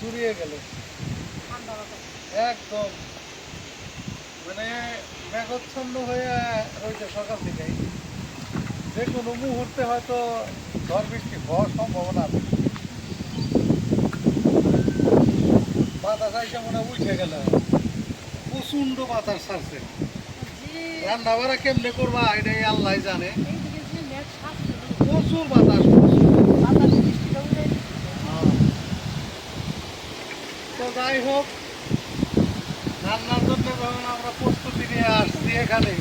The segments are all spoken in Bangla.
জুড়িয়ে গেল একদম, মানে মেঘচ্ছন্ন হয়ে রয়েছে সকাল থেকেই। যে কোনো মুহূর্তে হয়তো ঝড় বৃষ্টি হওয়ার সম্ভাবনা আছে। বাতাস আইসা মনে উঠে গেল, প্রচন্ড বাতাস ছাড়ছে। রান্না বাড়া কেমনে করবা এটাই আল্লাহ জানে। প্রচুর বাতাস, তো যাই হোক, রান্নার জন্য আমরা প্রস্তুতি নিয়ে আসছি এখানে।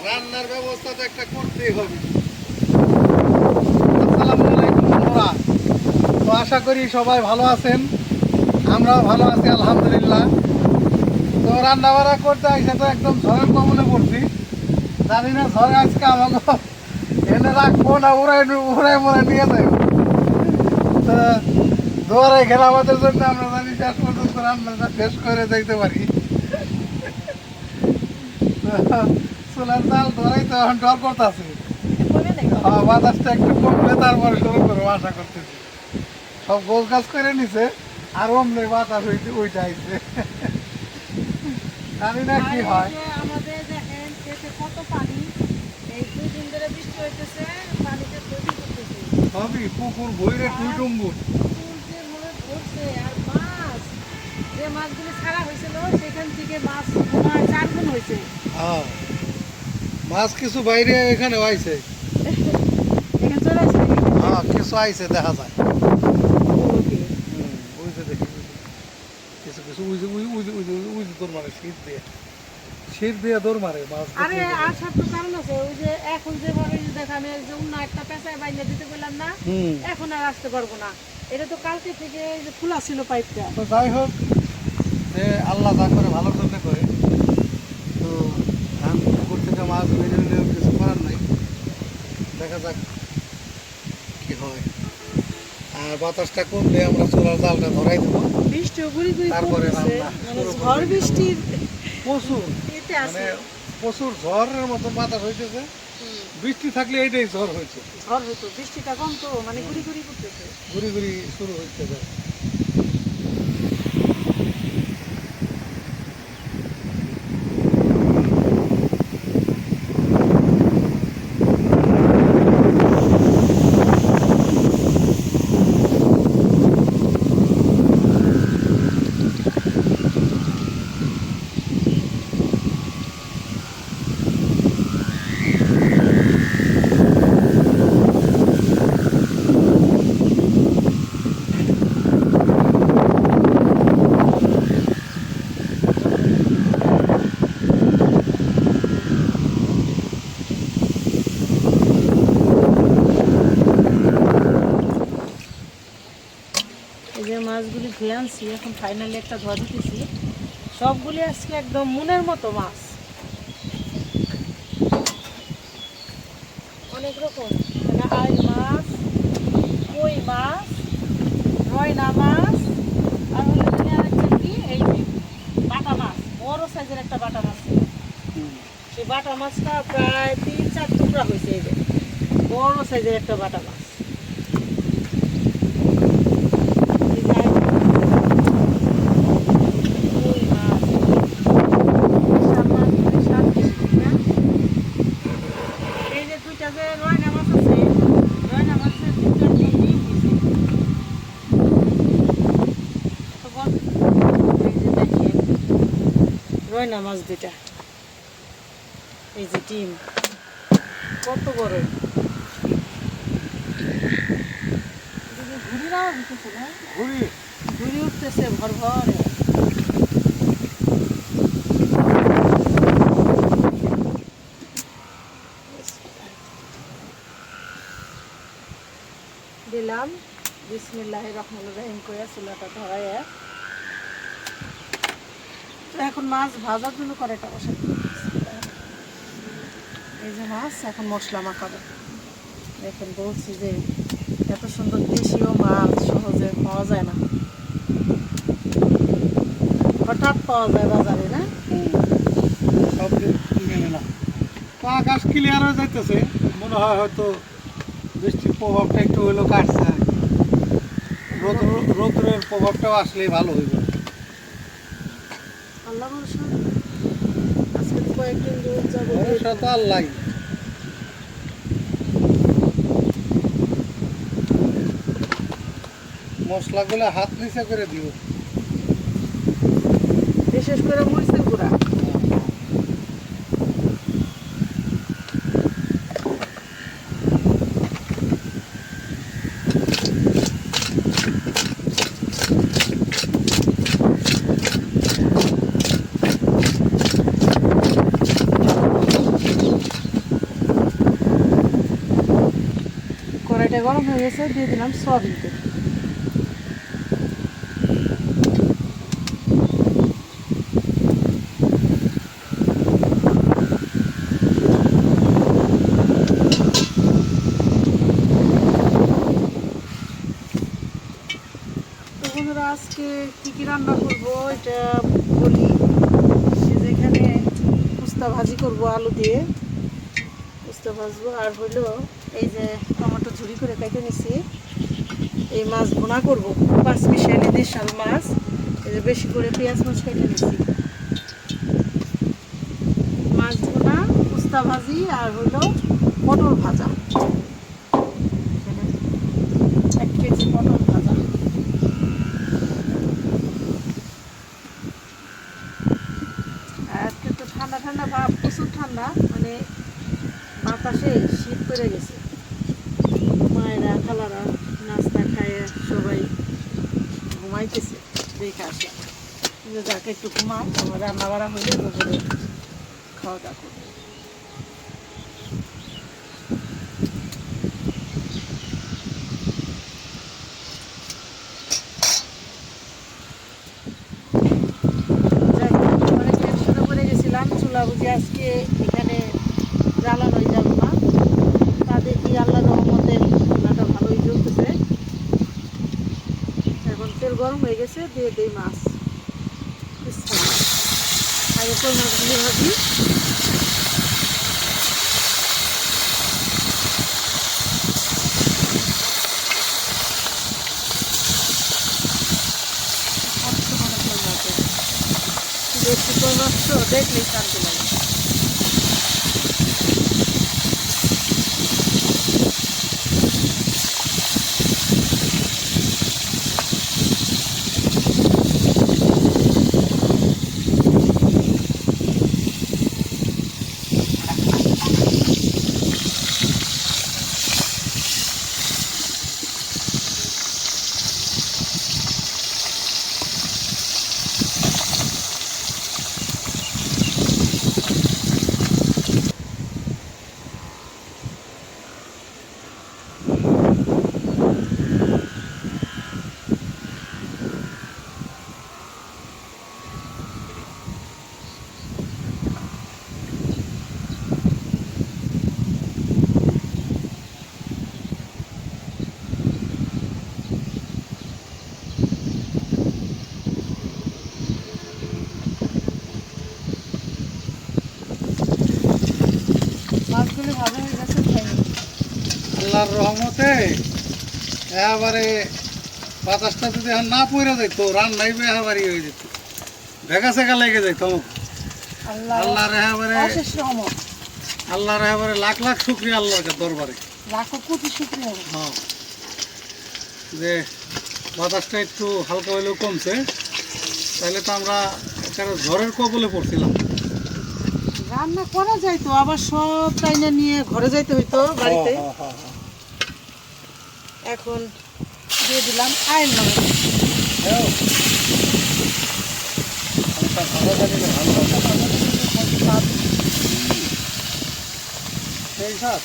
রান্নার ব্যবস্থা তো একটা করতেই হবে। আসসালামু আলাইকুম বন্ধুরা, তো আশা করি সবাই ভালো আছেন, আমরাও ভালো আছি আলহামদুলিল্লাহ। তো রান্না বাড়া করতে আসে তো একদম ঝড়ের কবলে পড়ছি। জানি না ঝড়ে আজকে আমাকে এনে রাখবো না উড়াই উড়াই মরে নিয়ে যাই। তো দৌড়াই খেলা আমাদের জন্য আমরা জানি শেষ পর্যন্ত রান্নাটা শেষ করে যাইতে পারি। চুলার চাল ধরাই তো এখন ডর করতেছে, বাতাসটা একটু কমলে তারপরে শুরু করবো আশা করতেছি। সব গোল কাজ করে নিছে আর অমনি বাতাস হইতে ওইটা আইছে, জানি না কি হয়। আমাদের দেখেন ক্ষেতে কত পানি, এই 2 দিন ধরে বৃষ্টি হইতেছে, পানিতে ক্ষতি করতেছে। সবই পুকুর ভইরে টুইটুম্বুর। ফুল যে মনে ধরছে, আর মাছ, যে মাছগুলো ছাড়া হয়েছিল সেখান থেকে মাছ মনে হয় 4 গুণ হয়েছে। হ্যাঁ, মাছ কিছু বাইরে এখানে আইছে। এখানে চলে আসছে হ্যাঁ, কিছু আইছে দেখা যায়। ওই যে দেখি কিছু কিছু দৌড় মারে শীত দিয়ে দৌড় মারে মাছ। আরে আসার তো কারণ আছে, ওই যে এখন যেভাবে দেখা আমি যে অন্য একটা পেঁচায় বাইনে দিতে বললাম না, এখন আর আসতে পারবো না। এটা তো কালকে থেকে যে খোলা ছিল পাইপটা। তো যাই হোক, যে আল্লাহ যা করে ভালোর জন্য করে। তো ধান পুকুর থেকে মাছ বেরিয়ে হলেও কিছু করার নাই, দেখা যাক কি হয়। আর বাতাসটা কমলে আমরা চুলার জালটা ধরাই দেবো, বৃষ্টিও গুড়ি গুড়ি তারপরে পড়তেছে, রান্না মানে শুরু করবো। ঝড় বৃষ্টির প্রচুর, এতে মানে আছে। প্রচুর ঝড়ের মতো বাতাস হইতেছে। বৃষ্টি থাকলে এইটাই ঝড় হয়েছে, ঝড় হতো, বৃষ্টিটা কম তো, মানে গুড়ি গুড়ি করতেছে। ঘুরি ঘুরি শুরু হইতে যায়। এই যে মাছগুলি ধুয়ে আনছি, এখন ফাইনালি একটা ধোয়া দিতেছি। সবগুলি আজকে একদম মনের মতো মাছ, অনেক রকম, মানে আইল মাছ, কই মাছ, রয়না মাছ, আর হলো তুমি আরেকটা কি, এই যে বাটা মাছ, বড় সাইজের একটা বাটা মাছ ছিল। সেই বাটা মাছটা প্রায় 3-4 টুকরা হয়েছে। এই যে বড় সাইজের একটা বাটা মাছ। এই যে আইল কই মাছ, শাক মাছ, শাক বেশি না। এই যে 2টা যে রয়না মাছ আছে, রয়না মাছের 2টা ডিম দিয়েছে। তো বল, এই যে দেখেন রয়না মাছ 2টা, এই যে ডিম কত বড়। ঘুরি নাও দিতেছে না, ঘুরি ঘুরি উঠতেছে ভর ভরে। দিলাম বিসমিল্লাহির রহমানির রহিম করে চুলাটা ধরাইয়া। তো এখন মাছ ভাজার জন্য কড়াইটা বসাই দিতেছি। এই যে মাছ এখন মশলা মাখাবো। দেখেন বলছি যে এত সুন্দর দেশীয় মাছ সহজে পাওয়া যায় না, হঠাৎ পাওয়া যায় বাজারে না। সব মেনে না। তো আকাশ ক্লিয়ার হয়ে যাইতেছে, মনে হয় হয়তো বৃষ্টির প্রভাবটা একটু হইলেও কাটছে আর কি। রোদ্রের প্রভাবটাও আসলেই ভালো হইবে। আল্লাহ ভরসা। আজকে তো কয়েকদিন রোদ যাবো। ভরসা তো আল্লাহ। মশলাগুলো হাত নিচে করে দিও। বিশেষ করে মরিচের গুঁড়া। কড়াইটা গরম হয়ে গেছে, দিয়ে দিলাম সয়াবিন তেল। তো বন্ধুরা, আজকে কী কী রান্না করবো এটা বলি। যেখানে উস্তা ভাজি করব আলু দিয়ে, উস্তা ভাজবো। আর হইলো এই যে টমেটো ঝুরি করে কেটে নিছি, এই মাছ ভুনা করবো। 5 মিশালি দেশাল মাছ, এই যে বেশি করে পেঁয়াজ মাছ কেটে নিছি। মাছ ভুনা, উস্তা ভাজি, আর হইলো পটল ভাজা। 1 কেজি পটল ভাজা। আজকে তো ঠান্ডা ঠান্ডা ভাব, প্রচুর ঠান্ডা, মানে বাতাসে শীত পড়ে গেছে। মায়েরা খালারা নাস্তা খায়, সবাই ঘুমাইতেছে, দেখে আসে যাকে একটু ঘুমায়, আমার রান্না বাড়া হইলে দুপুরে খাওয়া দাওয়া করবে। যাই হোক, অনেক টেনশনে পড়ে গেছিলাম, চুলা বুঝি আজকে এখানে জ্বালানোই যাব না। তা দেখি আল্লাহ রহমতে রান্নাটা ভালোই চলতেছে। এখন তেল গরম হয়ে গেছে, দিয়ে দিই মাছ। আগে কই মাছগুলি ভাজি। বেশি কই মাছ তো দেখলেই শান্তি লাগে। মাছগুলি ভালো হয়ে গেছে, খাইনি। আল্লাহর রহমতে এবারে বাতাসটা যদি এখন না পড়ে যাইতো, রান্নাই এবারে হয়ে যেত, ভেগা সেগা লেগে যেত। আল্লাহর এবারে অশেষ রহমত। আল্লাহর এবারে লাখ লাখ শুকরিয়া আল্লাহর দরবারে। লাখো কোটি শুকরিয়া। হ্যাঁ, যে বাতাসটা একটু হালকা হলেও কমছে, তাহলে তো আমরা একটা ঝড়ের কবলে পড়ছিলাম। রান্না করা যাইতো, আবার সব টাইনা নিয়ে ঘরে যাইতে হইতো বাড়িতে। এখন দিয়ে দিলাম আইল মাছ। সেই সাথ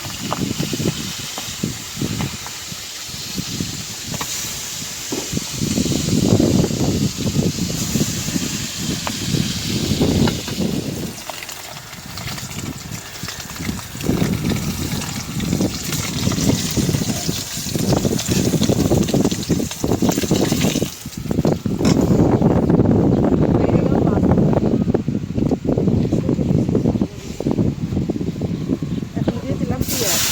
এখন দিয়ে দিলাম পেঁয়াজ।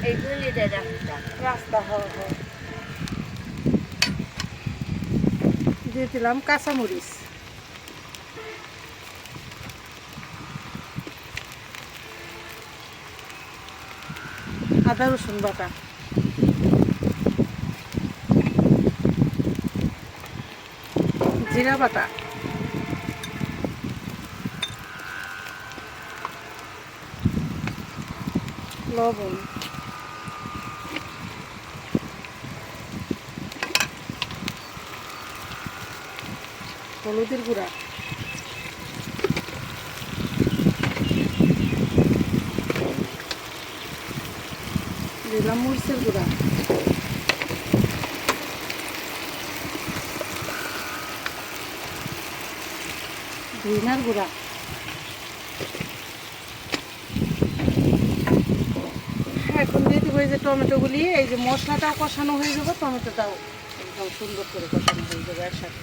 এই গলি দেয় রাস্তা। রাস্তা দিয়ে দিলাম কাঁচামরিচ, আদা রসুন বাটা, জিরা বাটা, লবণ, হলুদের গুঁড়া, দিলাম মরিচের গুঁড়া, ধনিয়ার গুঁড়া, এখন দিয়ে দিব এই যে টমেটোগুলি, এই যে মশলাটাও কষানো হয়ে যাবে, টমেটোটাও একদম সুন্দর করে কষানো হয়ে যাবে একসাথে।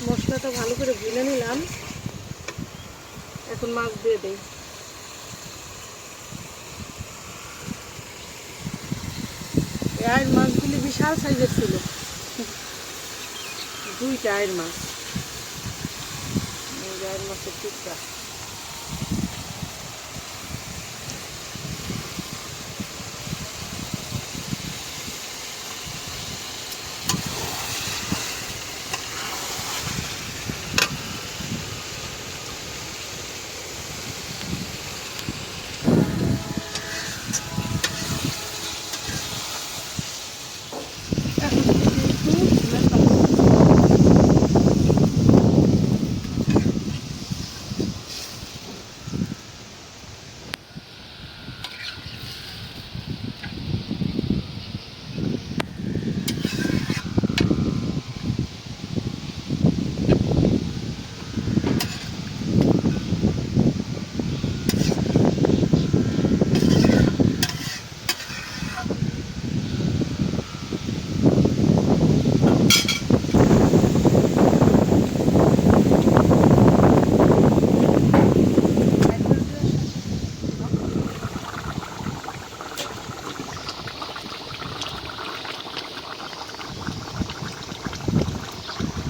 মশলাটা ভালো করে ভুলে নিলাম, এখন মাছ দিয়ে দেই। আয়ের মাছগুলি বিশাল সাইজের ছিল, 2টা আয়ের মাছ, আয়ের মাছের টুকরা।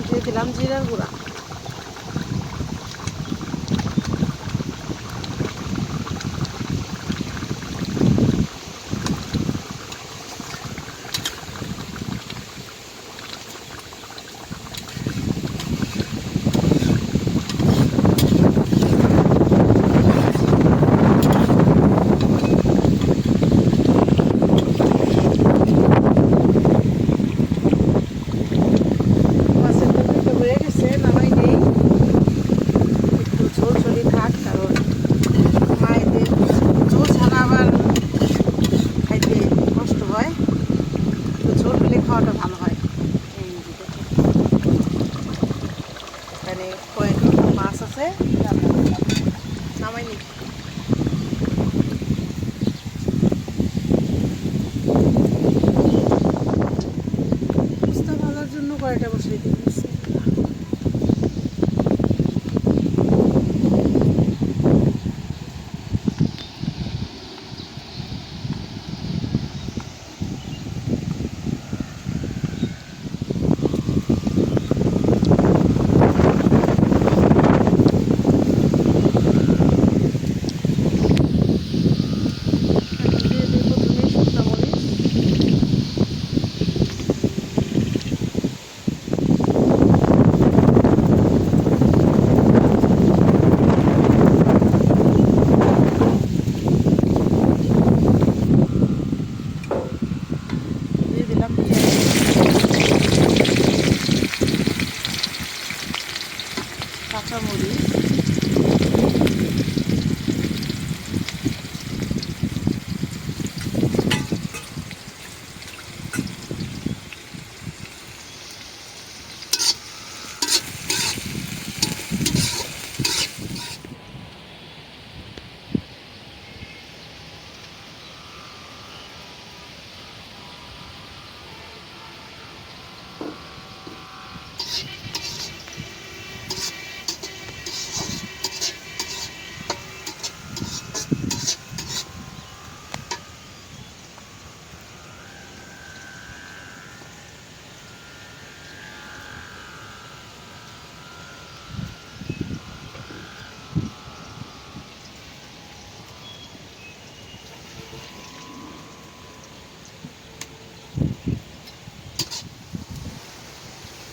দিয়ে দিলাম জিরার গুঁড়া, মাছের তরকারিটা হয়ে গেছে, নামাই নেই, একটু ঝোল ঝোলই থাক, কারণ মায়েদের ঝোল ছাড়া আবার খাইতে কষ্ট হয়, একটু ঝোল হলে খাওয়াটা ভালো হয়। এই যে দেখুন, এখানে কয়েক রকম মাছ আছে, নামাই নেই। উস্তা ভাজার জন্য কয়টা বসিয়ে দিয়েছি। কাঁচামরিচ,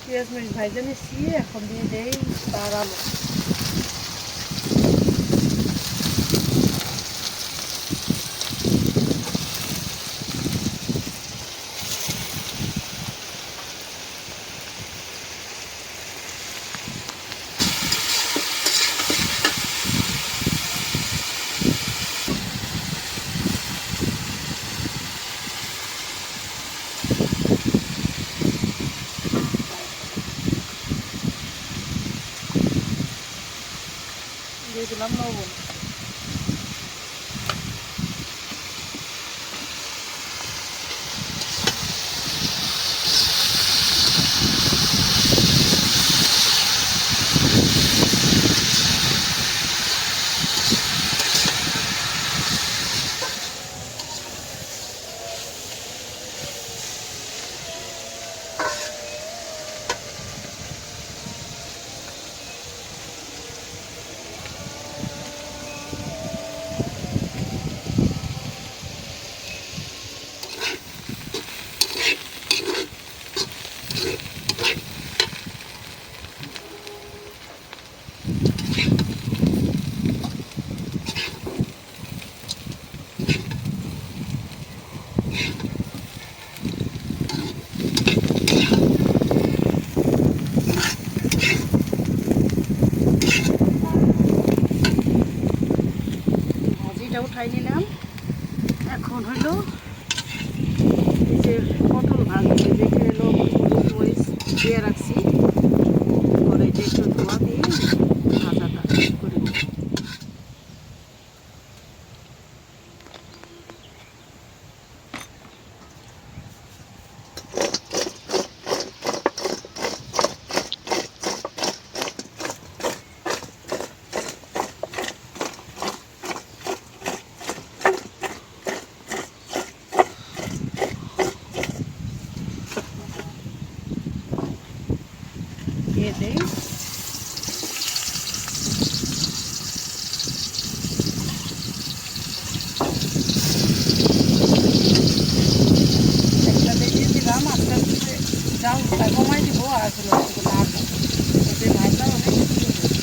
পেঁয়াজ মরিচ ভাজা নিচ্ছি। এখন দিয়ে দেই তার আলু। দিয়ে দিলাম লবণ। ভাজিটা উঠাই নিলাম। এখন হলো এই যে পটল ভাজি দেখে লবণ হলুদ মরিচ দিয়ে রাখছি, পরে এটা একটু ধোয়া দিয়ে ভাজাটা করে দিই। দিয়ে দেই একটা দিয়ে দিলাম। আস্তে আস্তে জালটা কমাই দিব আর হলো একটু নাড়বো, এতে ভাজা অনেক সুন্দর হবে।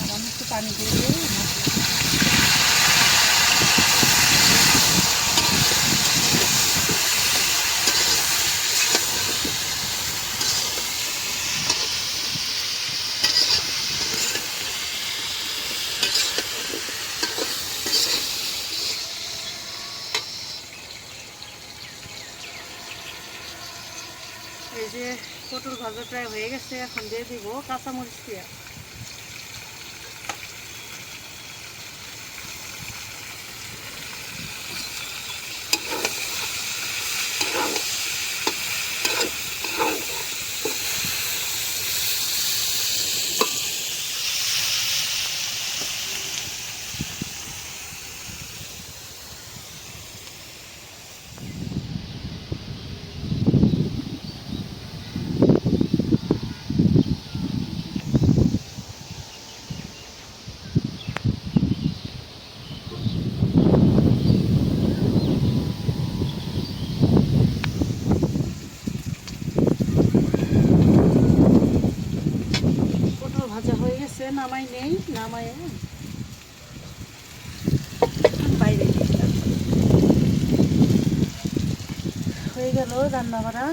আমার একটু পানি দিয়ে দিয়ে এই যে পটল ভাজা প্রায় হয়ে গেছে। এখন দিয়ে দিব কাঁচামরিচ পেঁয়াজ। নামাই নেই, নামাই বাইরে হয়ে গেল রান্না বাড়া।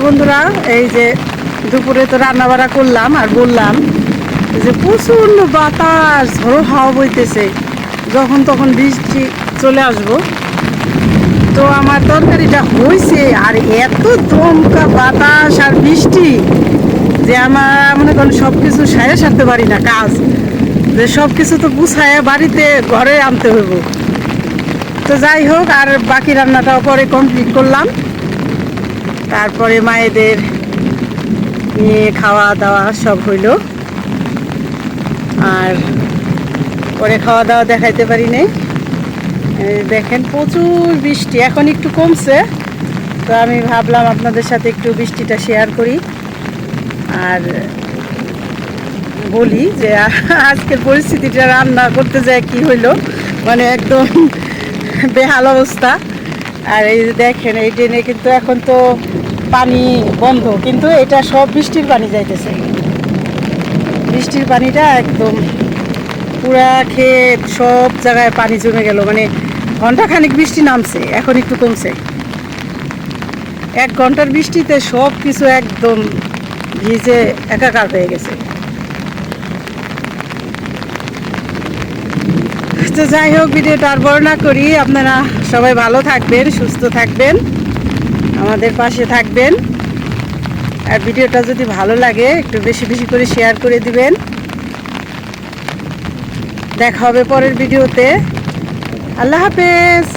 বন্ধুরা, এই যে দুপুরে তো রান্না বাড়া করলাম আর বললাম যে প্রচণ্ড বাতাস, ঝড়ো হাওয়া বইতেছে, যখন তখন বৃষ্টি চলে আসবো। তো আমার তরকারিটা হয়েছে আর এত দমকা বাতাস আর বৃষ্টি যে আমার মনে করেন সব কিছু সারে সারতে পারি না কাজ, যে সব কিছু তো গুছায় বাড়িতে ঘরে আনতে হইব। তো যাই হোক, আর বাকি রান্নাটাও পরে কমপ্লিট করলাম। তারপরে মায়েদের নিয়ে খাওয়া দাওয়া সব হইল, আর পরে খাওয়া দাওয়া দেখাইতে পারি নাই। দেখেন প্রচুর বৃষ্টি, এখন একটু কমছে। তো আমি ভাবলাম আপনাদের সাথে একটু বৃষ্টিটা শেয়ার করি আর বলি যে আজকের পরিস্থিতিটা রান্না করতে যায় কি হইলো, মানে একদম বেহাল অবস্থা। আর এই যে দেখেন এই ড্রেনে কিন্তু এখন তো পানি বন্ধ, কিন্তু এটা সব বৃষ্টির পানি যাইতেছে। বৃষ্টির পানিটা একদম পুরা ক্ষেত সব জায়গায় পানি জমে গেল, মানে ঘন্টাখানিক বৃষ্টি নামছে, এখন একটু কমছে। 1 ঘন্টার বৃষ্টিতে সব কিছু একদম ভিজে একাকার হয়ে গেছে। তো যাই হোক, ভিডিওটা আর বড় না করি, আপনারা সবাই ভালো থাকবেন, সুস্থ থাকবেন, আমাদের পাশে থাকবেন। আর ভিডিওটা যদি ভালো লাগে একটু বেশি বেশি করে শেয়ার করে দিবেন। দেখা হবে পরের ভিডিওতে। আল্লাহ হাফেজ।